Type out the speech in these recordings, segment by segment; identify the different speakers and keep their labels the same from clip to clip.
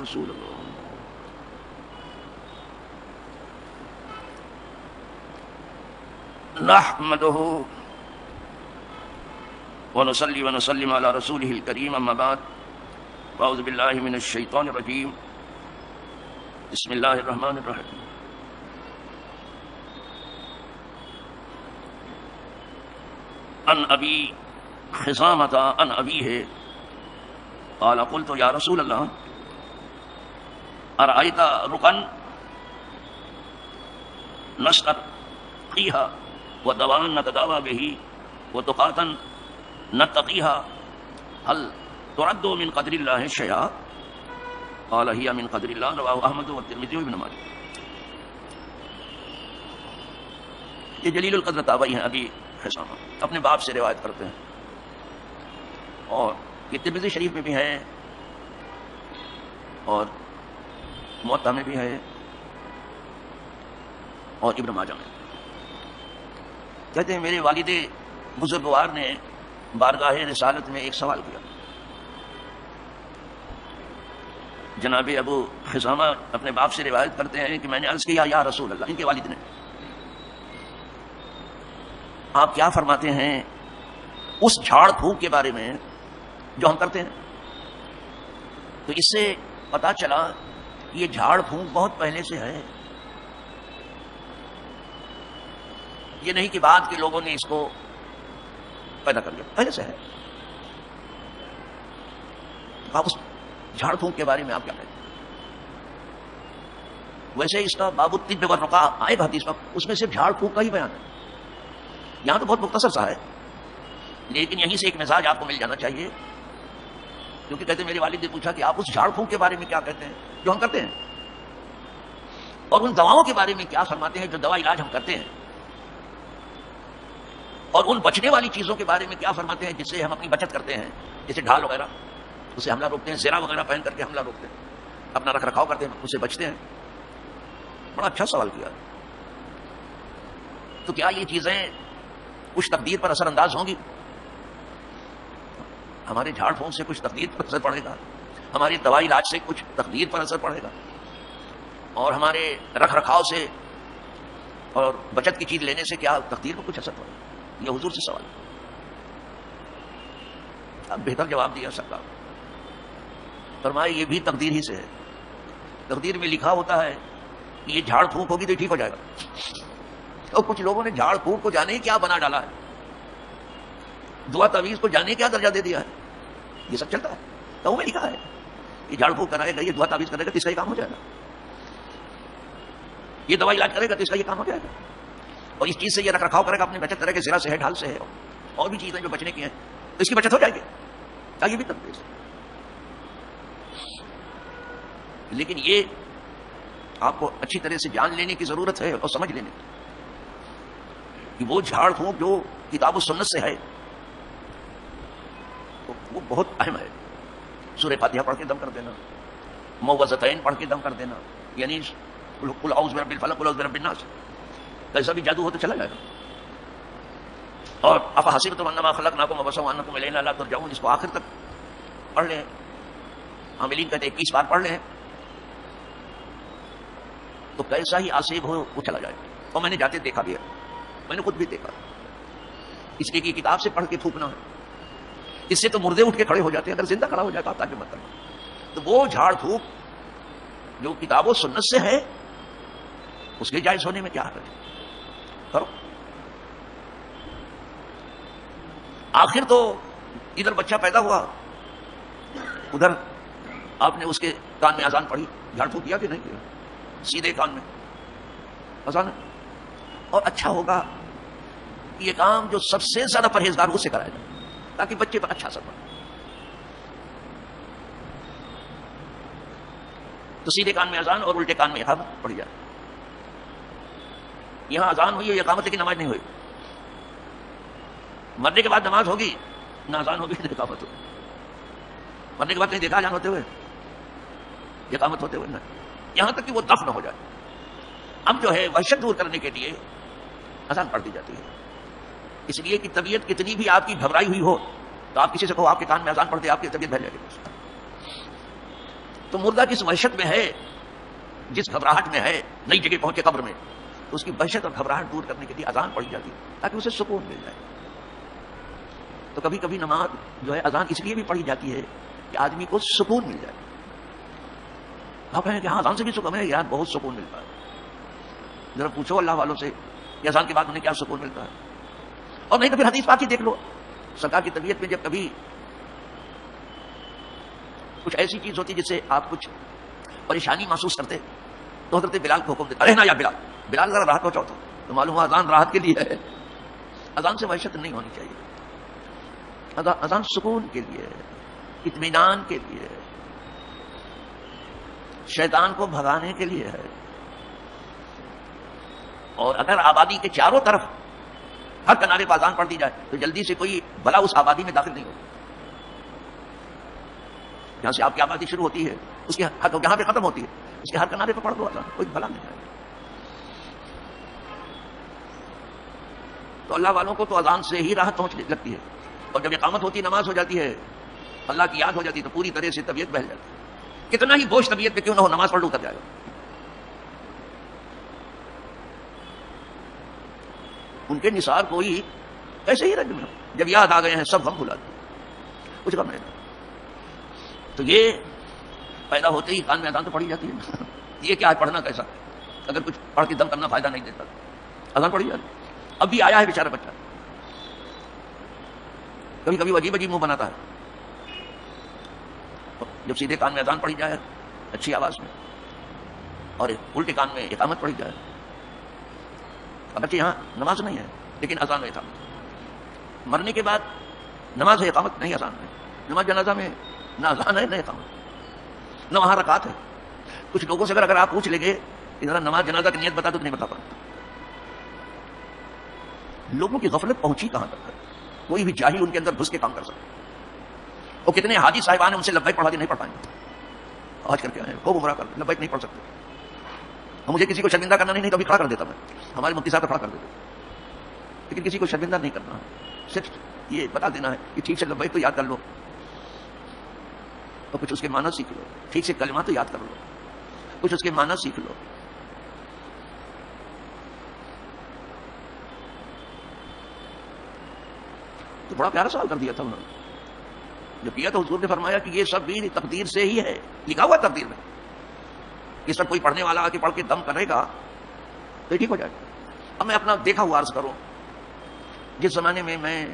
Speaker 1: رسول اللہ نحمده ونصلي ونسلم على رسوله الكريم اما بعد اعوذ بالله من الشيطان الرجيم بسم الله الرحمن الرحيم عن ابي خزامة عن ابيه قال قلت يا رسول الله ارأيت ركن نستقيها ودواء نتداوى به وتقاة نتقيها هل ترد من قدر الله شيئا قال هي من قدر الله رواه احمد والترمذي وابن ماجہ. یہ جلیل القدر تابعی ہیں ابی خزامہ، اپنے باپ سے روایت کرتے ہیں اور یہ ترمذی شریف میں بھی ہے اور موطا میں بھی ہے اور ابن ماجہ میں. کہتے ہیں میرے والد بزرگوار نے بارگاہ رسالت میں ایک سوال کیا. جناب ابو خزامہ اپنے باپ سے روایت کرتے ہیں کہ میں نے عرض کیا یا رسول اللہ، ان کے والد نے، آپ کیا فرماتے ہیں اس جھاڑ پھونک کے بارے میں جو ہم کرتے ہیں؟ تو اس سے پتا چلا یہ جھاڑ پھونک بہت پہلے سے ہے، یہ نہیں کہ بعد کے لوگوں نے اس کو پیدا کر لیا، پہلے سے ہے. آپ اس جھاڑ پھونک کے بارے میں آپ کیا کہتے ہیں؟ ویسے اس کا باب الطب والرقاء آئے گا حدیث میں، اس میں صرف جھاڑ پھونک کا ہی بیان ہے. یہاں تو بہت مختصر سا ہے، لیکن یہیں سے ایک مزاج آپ کو مل جانا چاہیے، کیونکہ کہتے ہیں میرے والد نے پوچھا کہ آپ اس جھاڑ پھونک کے بارے میں کیا کہتے ہیں جو ہم کرتے ہیں، اور ان دواؤں کے بارے میں کیا فرماتے ہیں جو دوا علاج ہم کرتے ہیں، اور ان بچنے والی چیزوں کے بارے میں کیا فرماتے ہیں جس سے ہم اپنی بچت کرتے ہیں، جیسے ڈھال وغیرہ اسے حملہ روکتے ہیں، زرہ وغیرہ پہن کر کے حملہ روکتے ہیں، اپنا رکھ رکھاؤ کرتے ہیں، اسے بچتے ہیں. بڑا اچھا سوال کیا. تو کیا یہ چیزیں کچھ تقدیر پر اثر انداز ہوں گی؟ ہمارے جھاڑ پھونک سے کچھ تقدیر پر اثر پڑے گا، ہماری دوائی علاج سے کچھ تقدیر پر اثر پڑے گا، اور ہمارے رکھ رکھاؤ سے اور بچت کی چیز لینے سے کیا تقدیر پر کچھ اثر پڑے گا؟ یہ حضور سے سوال. اب بہتر جواب دیا سرکار، فرمایا یہ بھی تقدیر ہی سے ہے. تقدیر میں لکھا ہوتا ہے کہ یہ جھاڑ پھونک ہوگی تو ٹھیک ہو جائے گا، اور کچھ لوگوں نے جھاڑ پھونک کو جانے کیا بنا ڈالا ہے، دعا تعویذ کو جانے کیا درجہ دے دیا ہے. یہ سب چلتا ہے، تو میں لکھا ہے یہ جھاڑ پھونک کرائے گا، یہ دعا تعویذ کرے گا تو اس کا یہ کام ہو جائے گا، یہ دوا علاج کرے گا تو اس کا یہ کام ہو جائے گا، اور اس چیز سے یہ رکھ رکھاؤ کرے گا، اپنی بچت کرے گا، زرہ سے ہے، ڈھال سے ہے، اور بھی چیزیں جو بچنے کی ہیں تو اس کی بچت ہو جائے گی. کیا یہ بھی تقدیر ہے؟ لیکن یہ آپ کو اچھی طرح سے جان لینے کی ضرورت ہے اور سمجھ لینے کی کہ وہ جھاڑ پھونک جو کتاب و سنت سے ہے وہ بہت اہم ہے. سورہ فاتحہ پڑھ کے دم کر دینا، معوذتین پڑھ کے دم کر دینا، یعنی قل اعوذ برب الفلق قل اعوذ برب الناس، کیسا بھی جادو ہو تو چلا جائے گا. اور افحسبتم انما خلقناکم عبثا وانکم الینا لا ترجعون، اس کو آخر تک پڑھ لیں. عاملین کہتے ہیں 21 بار پڑھ لیں تو کیسا ہی آسیب ہو وہ چلا جائے گا. اور میں نے جاتے دیکھا بھی ہے، میں نے خود بھی دیکھا، اس لیے کہ کتاب سے پڑھ کے تھوکنا ہے، اس سے تو مردے اٹھ کے کھڑے ہو جاتے ہیں، اگر زندہ کھڑا ہو جائے گا تاکہ مت کرنا. تو وہ جھاڑ پھونک جو کتاب و سنت سے ہے اس کے جائز ہونے میں کیا حرج ہے؟ کرو. آخر تو ادھر بچہ پیدا ہوا، ادھر آپ نے اس کے کان میں اذان پڑھی، جھاڑ پھونک کیا کہ نہیں کیا؟ سیدھے کان میں اذان. اور اچھا ہوگا یہ کام جو سب سے زیادہ پرہیزگار اس سے کرایا جائے تاکہ بچے پر اچھا اثر پڑے. تو سیدھے کان میں اذان اور الٹے کان میں اقامت پڑھی جائے. یہاں اذان ہوئی اور اقامت کی نماز نہیں ہوئی، مرنے کے بعد نماز ہوگی، نہ اذان ہوگی نہ اقامت ہوگی. مرنے کے بعد کہیں دیکھا اذان ہوتے ہوئے، اقامت ہوتے ہوئے نہ، یہاں تک کہ وہ دفن ہو جائے. اب جو ہے وحشت دور کرنے کے لیے اذان پڑھ دی جاتی ہے، اس لیے کہ طبیعت کتنی بھی آپ کی گھبرائی ہوئی ہو تو آپ کسی سے کہو آپ کے کان میں اذان پڑھ دے، آپ کی طبیعت بہل جائے گی. تو مردہ جس وحشت میں ہے، جس گھبراہٹ میں ہے، نئی جگہ پہنچے قبر میں، تو اس کی وحشت اور گھبراہٹ دور کرنے کے لیے اذان پڑھی جاتی ہے تاکہ اسے سکون مل جائے. تو کبھی کبھی نماز جو ہے اذان اس لیے بھی پڑھی جاتی ہے کہ آدمی کو سکون مل جائے. آپ کہیں کہ ہاں اذان سے بھی سکون ہے یار، بہت سکون ملتا ہے. ذرا پوچھو اللہ والوں سے کہ اذان کے بعد انہیں کیا سکون ملتا ہے. اور نہیں تو پھر حدیث پاک کی دیکھ لو، سرکار کی طبیعت میں جب کبھی کچھ ایسی چیز ہوتی جس سے آپ کچھ پریشانی محسوس کرتے تو حضرت بلال کو حکم دیتا، رہنا یا بلال، بلال ذرا راحت پہنچاؤ. تو معلوم ہوا اذان راحت کے لیے ہے. اذان سے وحشت نہیں ہونی چاہیے. اذان سکون کے لیے، اطمینان کے لیے، شیطان کو بھگانے کے لیے ہے. اور اگر آبادی کے چاروں طرف ہر کنارے پر اذان پڑ دی جائے تو جلدی سے کوئی بلا اس آبادی میں داخل نہیں ہوگا. جہاں سے آپ کی آبادی شروع ہوتی ہے اس کے جہاں پہ ختم ہوتی ہے اس کے ہر کنارے پہ پڑھ دو اذان، کوئی بلا نہیں آئے. تو اللہ والوں کو تو اذان سے ہی راحت پہنچ لگتی ہے. اور جب اقامت ہوتی، نماز ہو جاتی ہے، اللہ کی یاد ہو جاتی ہے، تو پوری طرح سے طبیعت بہل جاتی ہے. کتنا ہی بوجھ طبیعت پہ کیوں نہ ہو، نماز پڑھ لو اتر جائے گا. ان کے نثار کوئی ایسے ہی رنج میں جب یاد آ گئے ہیں سب ہم بھلا دیں، کچھ کم نہیں. تو یہ پیدا ہوتے ہی کان میں اذان تو پڑھی جاتی ہے. یہ کیا ہے پڑھنا کیسا؟ اگر کچھ پڑھ کے دم کرنا فائدہ نہیں دیتا، اذان پڑھی جاتی. اب بھی آیا ہے بیچارہ بچہ، کبھی کبھی عجیب عجیب منہ بناتا ہے. جب سیدھے کان میں اذان پڑھی جائے اچھی آواز میں، اور الٹے کان میں اقامت پڑھی جائے. اگرچہ یہاں نماز نہیں ہے لیکن اذان و اقامت. مرنے کے بعد نماز ہے، اقامت نہیں اذان ہے. نماز جنازہ میں نہ اذان ہے نہ اقامت، نہ وہاں رکعت ہے. کچھ لوگوں سے اگر آپ پوچھ لیں گے ذرا نماز جنازہ کی نیت بتا دو تو نہیں بتا پاتے. لوگوں کی غفلت پہنچی کہاں تک ہے. کوئی بھی جاہل ان کے اندر گھس کے کام کر سکتا. اور کتنے حاجی صاحبان ہیں ان سے لبیک پڑھا دی نہیں پڑھ پائیں گے. آج کر کے آئے خوب عمرہ کر لبیک نہیں پڑھ سکتے. اور مجھے کسی کو شرمندہ کرنا نہیں تو ابھی کھڑا کر دیتا میں، ہمارے مفتی صاحب کھڑا کر دیتے. لیکن کسی کو شرمندہ نہیں کرنا ہے، صرف یہ بتا دینا ہے کہ ٹھیک سے لبیک تو یاد کر لو اور کچھ اس کے معنی سیکھ لو. ٹھیک سے کلمات تو یاد کر لو، کچھ اس کے معنی سیکھ لو. تو بڑا پیارا سوال کر دیا تھا انہوں نے. جو کیا تو حضور نے فرمایا کہ یہ سب بھی تقدیر سے ہی ہے، لکھا ہوا تقدیر میں. یہ سب کوئی پڑھنے والا آ کے پڑھ کے دم کرے گا تو ٹھیک ہو جائے گا. اب میں اپنا دیکھا ہوا عرض کروں، جس زمانے میں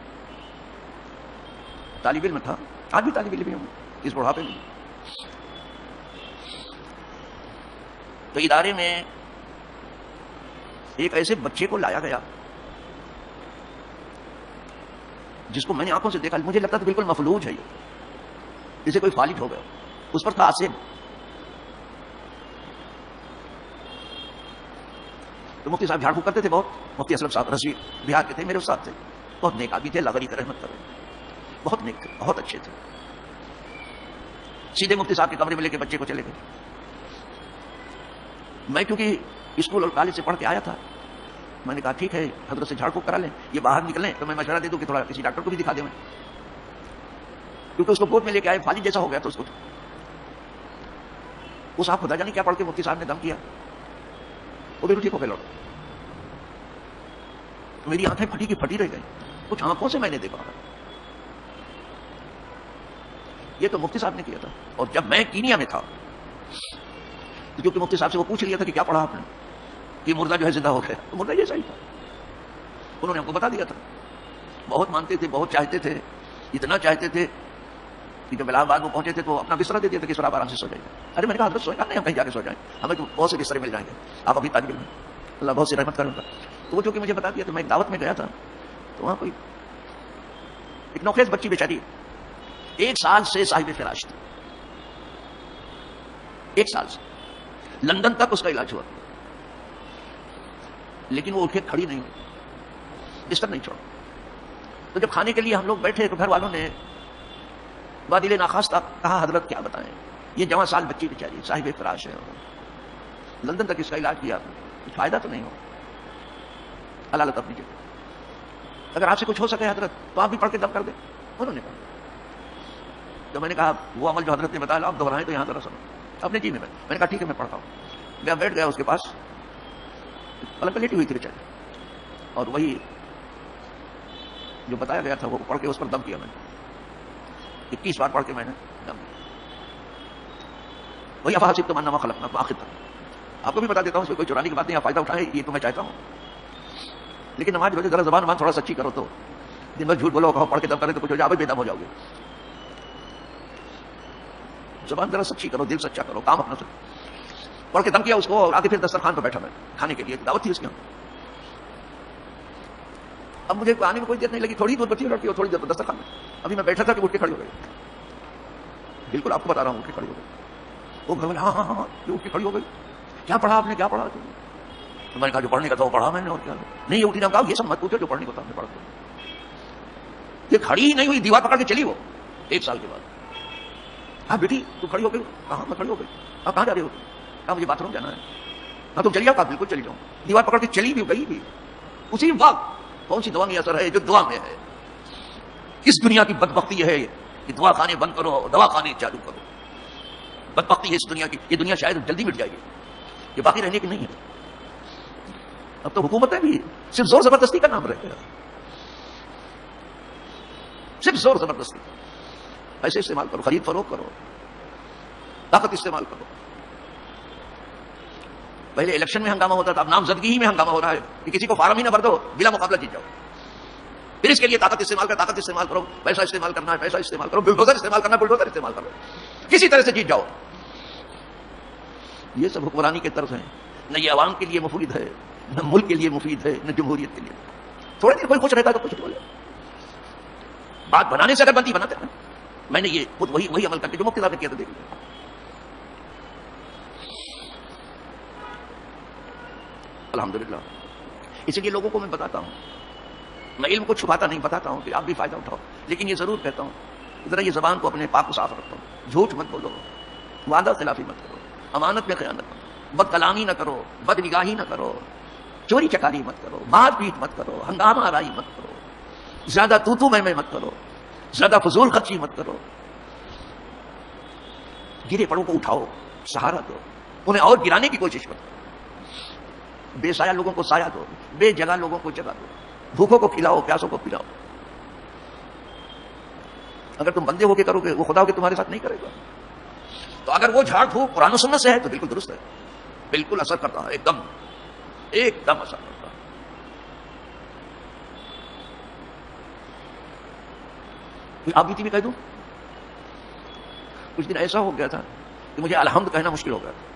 Speaker 1: طالب علم تھا، آج بھی طالب علم ہوں اس بڑھاپے میں، تو ادارے میں ایک ایسے بچے کو لایا گیا جس کو میں نے آنکھوں سے دیکھا، مجھے لگتا تھا بالکل مفلوج ہے، یہ جسے کوئی فالج ہو گیا. اس پر تھا آصف. تو مفتی صاحب جھاڑ پھونک کرتے تھے بہت. مفتی اسلم صاحب رضوی بہار کے تھے، میرے استاد تھے. بہت نیک آدمی تھے، اللہ غنی رحمت کرے. بہت نیک تھے، بہت اچھے تھے. سیدھے مفتی صاحب کے کمرے میں لے کے بچے کو چلے گئے. میں کیونکہ اسکول اور کالج سے پڑھ کے آیا تھا، میں نے کہا ٹھیک ہے حضرت سے جھاڑ پھونک کرا لیں، یہ باہر نکلیں تو میں مشورہ دے دوں کہ تھوڑا کسی ڈاکٹر کو بھی دکھا دیں میں، کیونکہ اس کو گود میں لے کے آئے فالج جیسا ہو گیا. تو اس صاحب خدا جانے کیا پڑھ کے مفتی صاحب نے دم کیا، وہ بالکل ٹھیک ہو گئے. لوٹ میری آنکھیں پھٹی کی پھٹی رہ گئی. کچھ آنکھوں سے میں نے دیکھا. یہ تو مفتی صاحب نے کیا تھا. اور جب میں کینیا میں تھا، کیونکہ مفتی صاحب سے وہ پوچھ لیا تھا کہ کیا پڑھا آپ نے، کہ مردہ جو ہے زندہ ہو گیا. تو مردہ یہ صحیح تھا، انہوں نے ہم کو بتا دیا تھا. بہت مانتے تھے، بہت چاہتے تھے، اتنا چاہتے تھے کہ جب الہ آباد میں پہنچے تھے تو اپنا بستر دے دیا تھا کہ آپ آرام سے سو جائیں. ارے میں نے کہا حضرت سوئیں گا نہیں، ہم کہیں جا کے سو جائیں، ہمیں تو بہت سے بستر مل جائیں گے، آپ ابھی طالب علم، اللہ بہت سی رحمت کروں گا. تو وہ چونکہ مجھے بتا دیا. تو میں ایک دعوت میں گیا تھا، تو وہاں کوئی ایک نوخیز بچی بیچاری 1 سال سے صاحب فراش تھی. 1 سال سے لندن تک اس کا علاج ہوا، لیکن وہ اٹھ کے کھڑی نہیں ہوئی، بستر نہیں چھوڑا. تو جب کھانے کے لیے ہم لوگ بیٹھے تو گھر والوں نے بادل ناخواستہ کہا حضرت کیا بتائیں، یہ جوان سال بچی بیچاری صاحب فراش ہے، لندن تک اس کا علاج کیا، کچھ فائدہ تو نہیں ہو. اللہ اپنی جگہ، اگر آپ سے کچھ ہو سکے حضرت تو آپ بھی پڑھ کے دم کر دیں. انہوں نے کہا. تو میں نے کہا وہ عمل جو حضرت نے بتایا آپ دہرائیں تو یہاں ذرا سنو. اپنے جی میں نے کہا ٹھیک ہے میں پڑھتا ہوں. میں بیٹھ گیا اس کے پاس, پلنگ پہ لیٹی ہوئی تھی بیچاری, اور وہی جو بتایا گیا تھا وہ پڑھ کے اس پر دم کیا میں نے. 21 بار پڑھ کے میں نے دم کیا. وہی افحسبتم انما خلقناکم آخر تک. آپ کو بھی بتا دیتا ہوں, اس میں کوئی چرانے کی بات نہیں, آپ فائدہ اٹھائیں, یہ تو میں چاہتا ہوں. لیکن نماز جو ذرا زبان تھوڑا سچی کرو, تو دن بھر جھوٹ بولو, کہو پڑھ کے دم کرے تو کچھ ہو جائے, آپ بے دم ہو جاؤ گے. زبان ذرا سچی کرو, دل سچا کرو, کام اپنا سچ. پڑھ کے دم کیا اس کو, اور آگے پھر دسترخوان پہ بیٹھا میں کھانے کے لیے, دعوت تھی اس کی. اب مجھے آنے میں کوئی دیر نہیں لگی, تھوڑی دور بچی لڑکی اور تھوڑی دیر دسترخوان میں. ابھی میں بیٹھا تھا کہ اٹھ کے کھڑی ہو گئی, بالکل آپ کو بتا رہا ہوں, اٹھ کے کھڑی ہو گئی. وہ گھر والے ہاں یہ اٹھ کے کھڑی ہو گئی. کیا پڑھا آپ نے, کیا پڑھا؟ تو میں نے کہا جو پڑھنے کا تھا وہ پڑھا میں نے, اور کیا نہیں. یہ اٹھی نہ کہا یہ سب مت پوچھو, جو پڑھنے کو تھا ہم نے پڑھا. یہ کھڑی ہی نہیں ہوئی, دیوار پکڑ کے چلی وہ 1 سال کے بعد. ہاں بیٹی تو کھڑی ہو گئی. کہاں میں کھڑی ہو گئی. آپ کہاں جا رہے ہو؟ کہا مجھے باتھ روم جانا ہے. ہاں تم چلی جاؤ. کہا بالکل چلی جاؤں. دیوار پکڑ کے چلی بھی, گئی بھی. اسی وقت کون سی دعا میں اثر ہے جو دعا میں ہے. اس دنیا کی بدبختی ہے کہ دعا خانے بند کرو, دوا خانے چالو کرو. بدبختی ہے اس دنیا کی. یہ دنیا شاید جلدی مٹ جائے گی, یہ باقی رہنے کی نہیں ہے. اب تو حکومتیں بھی صرف زور زبردستی کا نام رہ گیا, صرف زور زبردستی. پیسے استعمال کرو, خرید فروخت کرو, طاقت استعمال کرو. پہلے الیکشن میں ہنگامہ ہوتا تھا, اب نامزدگی ہی میں ہنگامہ ہو رہا ہے کہ کسی کو فارم ہی نہ بھر دو, بلا مقابلہ جیت جاؤ. پھر اس کے لیے طاقت استعمال کرو, پیسہ استعمال کرنا ہے, پیسہ استعمال کرو, بلڈوزر استعمال کرنا ہے, بلڈوزر استعمال کرو, کسی طرح سے جیت جاؤ. یہ سب حکمرانی کے طرف ہیں. نہ یہ عوام کے لیے مفید ہے, نہ ملک کے لیے مفید ہے, نہ جمہوریت کے لیے. تھوڑے دیر کوئی خوش رہتا ہے تو کچھ بولے. بات بنانے سے اگر بنتی بناتے ہیں. میں نے یہ خود وہی عمل کر کے جو مفتی صاحب نے کیا تھا دیکھ لیا. الحمدللہ. اسی لیے لوگوں کو میں بتاتا ہوں, میں علم کو چھپاتا نہیں, بتاتا ہوں کہ آپ بھی فائدہ اٹھاؤ. لیکن یہ ضرور کہتا ہوں ذرا یہ زبان کو اپنے پاک کو صاف رکھو, جھوٹ مت بولو, وعدہ خلافی مت کرو, امانت میں خیانت مت کرو, بد کلامی نہ کرو, بد نگاہی نہ کرو, چوری چکاری مت کرو, مار پیٹ مت کرو, ہنگامہ آرائی مت کرو, زیادہ تو میں مت کرو, زیادہ فضول خرچی مت کرو. گرے پڑوں کو اٹھاؤ, سہارا دو, انہیں اور گرانے کی کوشش مت کرو. بے سایہ لوگوں کو سایہ دو, بے جگہ لوگوں کو جگہ دو, بھوکوں کو کھلاؤ, پیاسوں کو پلاؤ. اگر تم بندے ہو کے کرو گے, وہ خدا ہو کے تمہارے ساتھ نہیں کرے گا. تو اگر وہ جھاڑ پھونک قرآن و سنت سے ہے تو بالکل درست ہے, بالکل اثر کرتا ہے, ایک دم اثر کرتا ہے. آپ بیتی بھی کہہ دوں, کچھ دن ایسا ہو گیا تھا کہ مجھے الحمد کہنا مشکل ہو گیا تھا.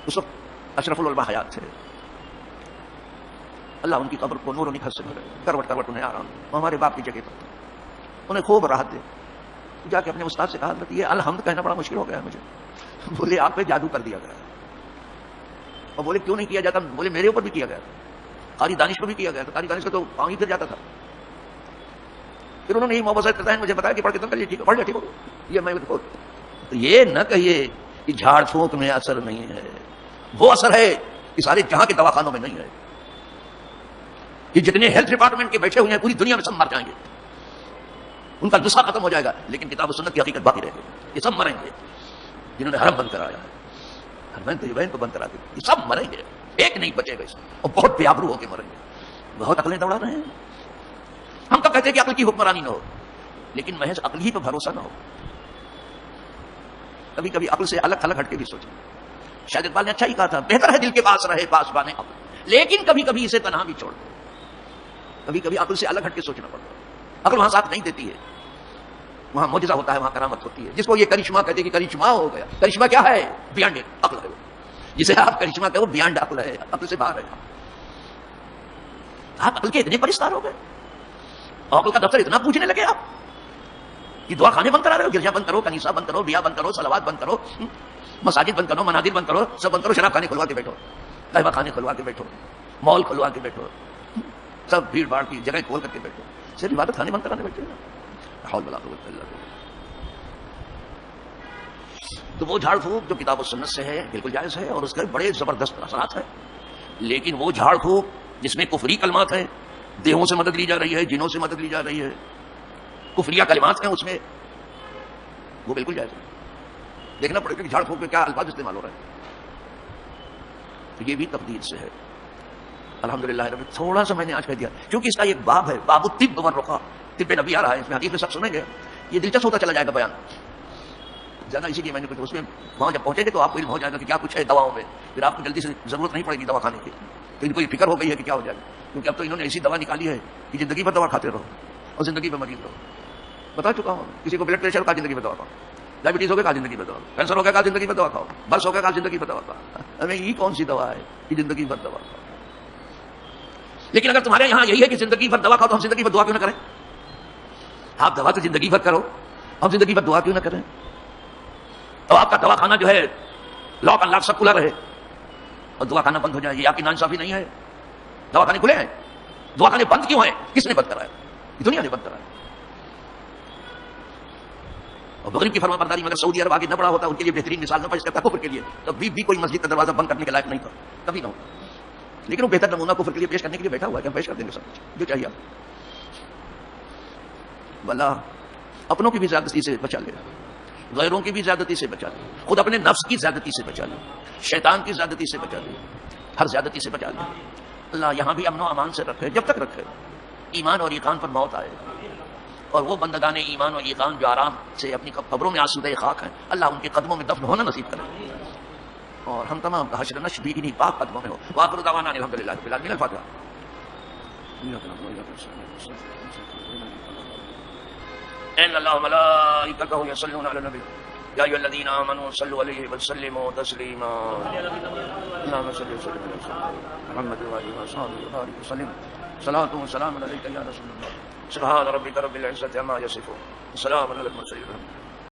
Speaker 1: اس وقت اشرف العلماء حیات تھے, اللہ ان کی قبر کو نور و نکھت سے بھرے, کروٹ کروٹ انہیں آرام دے. وہ ہمارے باپ کی جگہ پر انہیں خوب راحت دے. جا کے اپنے استاد سے کہا یہ الحمد کہنا بڑا مشکل ہو گیا مجھے. بولے آپ پہ جادو کر دیا گیا. اور بولے کیوں نہیں کیا جاتا؟ بولے میرے اوپر بھی کیا گیا تھا, قاری دانش پر بھی کیا گیا تھا. قاری دانش کا تو پاؤں ہی پھر جاتا تھا. پھر انہوں نے یہ مبصرت کرتا ہے مجھے بتایا کہ پڑھ کے تم کر لیے, ٹھیک ہے پڑھ لیا, ٹھیک ہو. یہ میں یہ نہ کہیے کہ جھاڑ پھونک میں اثر نہیں ہے. وہ اثر ہے کہ سارے جہاں کے دواخانوں میں نہیں ہے. کہ جتنے ہیلتھ ڈپارٹمنٹ کے بیٹھے ہوئے ہیں پوری دنیا میں سب مر جائیں گے, ان کا نسخہ ختم ہو جائے گا, لیکن کتاب و سنت کی حقیقت باقی رہے گی. یہ سب مریں گے جنہوں نے حرم بند کرایا ہے, حرمین طیبین کو بند کرا دیا, یہ سب مریں گے, ایک نہیں بچے گا اس میں, اور بہت بے آبرو ہو کے مریں گے. بہت عقلیں دوڑا رہے ہیں. ہم کب کہتے ہیں کہ عقل کی حکمرانی نہ ہو, لیکن محض عقل ہی پہ بھروسہ نہ ہو. کبھی کبھی عقل سے الگ تھلگ ہٹ کے بھی سوچیں. شاید اقبال نے اچھا ہی کہا تھا, بہتر ہے دل کے پاس رہے پاسبان عقل, لیکن کبھی کبھی اسے تنہا بھی چھوڑ دو. کبھی کبھی عقل سے الگ ہٹ کے سوچنا پڑتا ہے. عقل وہاں ساتھ نہیں دیتی ہے, وہاں معجزہ ہوتا ہے, وہاں کرامت ہوتی ہے. جس کو یہ کرشمہ کہتے ہیں کہ کرشمہ ہو گیا, کرشمہ کیا ہے؟ بیانڈ عقل ہے. جسے آپ کرشمہ کہو بیانڈ عقل ہے, عقل سے باہر ہے. آپ عقل کے اتنے پرستار ہو گئے, عقل کا دفتر اتنا پوچھنے لگے آپ کہ دعا خانے بند کرا رہے ہو, گرجا بند کرو, کنیسہ بند کرو, بیا بند کرو, صلوات بند کرو, مساجد بند کرو, منادر بند کرو, سب بند کرو, شراب خانے کھلوا کے بیٹھو, قہوہ خانے کھلوا کے بیٹھو, مال کھلوا کے بیٹھو, سب بھیڑ بھاڑ کی جگہ کھول کر کے بیٹھو, صرف عبادت خانے بند کرانے بیٹھے نا. حول ولا قوت الا باللہ. تو وہ جھاڑ پھونک جو کتاب و سنت سے ہے بالکل جائز ہے, اور اس کے بڑے زبردست اثرات ہیں. لیکن وہ جھاڑ پھونک جس میں کفری کلمات ہیں, دیہوں سے مدد لی جا رہی ہے, جنوں سے مدد لی جا رہی ہے, کفریہ کلمات ہیں اس میں, وہ بالکل جائز ہے. دیکھنا پڑے گا کہ جھاڑ پھونک میں کیا الفاظ استعمال ہو رہے ہیں. تو یہ بھی تقدیر سے ہے. الحمدللہ رب. تھوڑا سا میں نے آج کہہ دیا کیونکہ اس کا ایک باب ہے, باب الطب والرقیہ, طب نبی آ رہا ہے, اس میں حدیث میں سب سنیں گے, یہ دلچسپ ہوتا چلا جائے گا بیان زیادہ. اسی لیے میں نے کچھ اس میں وہاں جب پہنچیں گے تو آپ کو علم ہو جائے گا کہ کیا کچھ ہے دواؤں میں, پھر آپ کو جلدی سے ضرورت نہیں پڑے گی دوا کھانے کی. تو ان کو یہ فکر ہو گئی ہے کہ کیا ہو جائے گا, کیونکہ اب تو انہوں نے ایسی دوا نکالی ہے کہ زندگی بھر دوا کھاتے رہو اور زندگی بھر مریض رہو. بتا چکا ہوں, کسی کو بلڈ پریشر کا زندگی بھر دوا کھاؤ, ڈائبٹیز ہو گیا کا زندگی بھر دوا, کینسر ہو گیا کا زندگی بھر دوا کھاؤ, بس ہو گیا کا زندگی بھر دوا کھاؤ. ہمیں یہ کون سی دوا ہے کہ زندگی بھر دوا کھاؤ؟ لیکن اگر تمہارے یہاں یہی ہے کہ زندگی بھر دوا کھاؤ تو ہم زندگی بھر دعا کیوں نہ کریں؟ آپ دوا تو زندگی بھر کرو, ہم زندگی بھر دعا کیوں نہ کریں؟ تو آپ کا دوا کھانا جو ہے لاک انلاک سب کھلا رہے اور دعا کھانا بند ہو جائے, یہ آپ کی ناانصافی نہیں ہے؟ دوا کھانے کھلے ہیں, دعا کھانے بند کیوں ہیں؟ کس نے بند کرایا؟ دنیا نے بند کرایا. اور مغرب کی فرما برداری میں اگر سعودی عرب آگے نہ بڑا ہوتا, ان کے لیے بہترین مثال نہ پیش کرتا کفر کے لیے, تو بھی کوئی مسجد کا دروازہ بند کرنے کے لائق نہیں تھا, کبھی نہ ہوتا. لیکن وہ بہتر نمونہ کفر کے لیے پیش کرنے کے لیے بیٹھا ہوا ہے کہ ہم پیش کر دیں گے سب کچھ جو چاہیے آپ. بلا اپنوں کی بھی زیادتی سے بچا لے, غیروں کی بھی زیادتی سے بچا لے, خود اپنے نفس کی زیادتی سے بچا لے, شیطان کی زیادتی سے بچا لے, ہر زیادتی سے بچا لے. اللہ یہاں بھی امن و امان سے رکھے جب تک رکھے, ایمان اور ایقان پر موت آئے, اور وہ بندگان ایمان اور ایقان جو آرام سے اپنی قبروں میں آسودہ خاک ہیں, اللہ ان کے قدموں میں دفن ہونا نصیب کرے, اور ہم تمام کا حشر نشر بھی انہیں پاک قدموں میں ہو. وآخر دعوانا الحمدللہ رب العالمین. الفاتحہ. ان اللہ وملائکتہ یصلون علی النبی یا ایھا الذین آمنوا صلوا علیہ وسلموا تسلیما. اللهم صل وسلم علی محمد وآلہ وصحبہ وبارک وسلم. صلاۃ و سلام علیک یا رسول اللہ. سبحان ربک رب العزۃ عما یصفون, وسلام علی المرسلین.